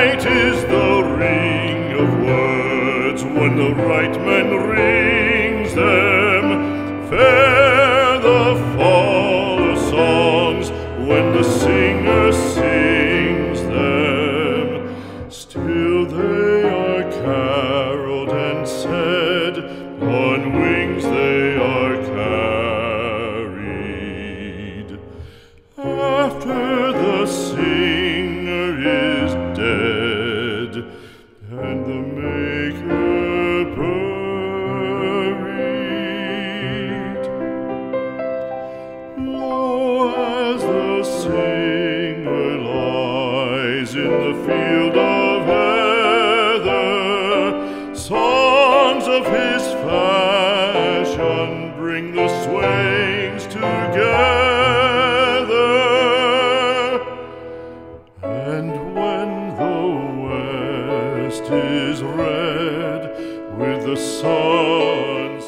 night is the ring of words when the right man rings them. Fair the fall of songs when the singer sings them. Still they are caroled and said, on wings they are carried. After the singer is dead and the maker buried, lo, as the singer lies in the field of heather, songs of his fashion bring the swains together. And when the west is red with the sun's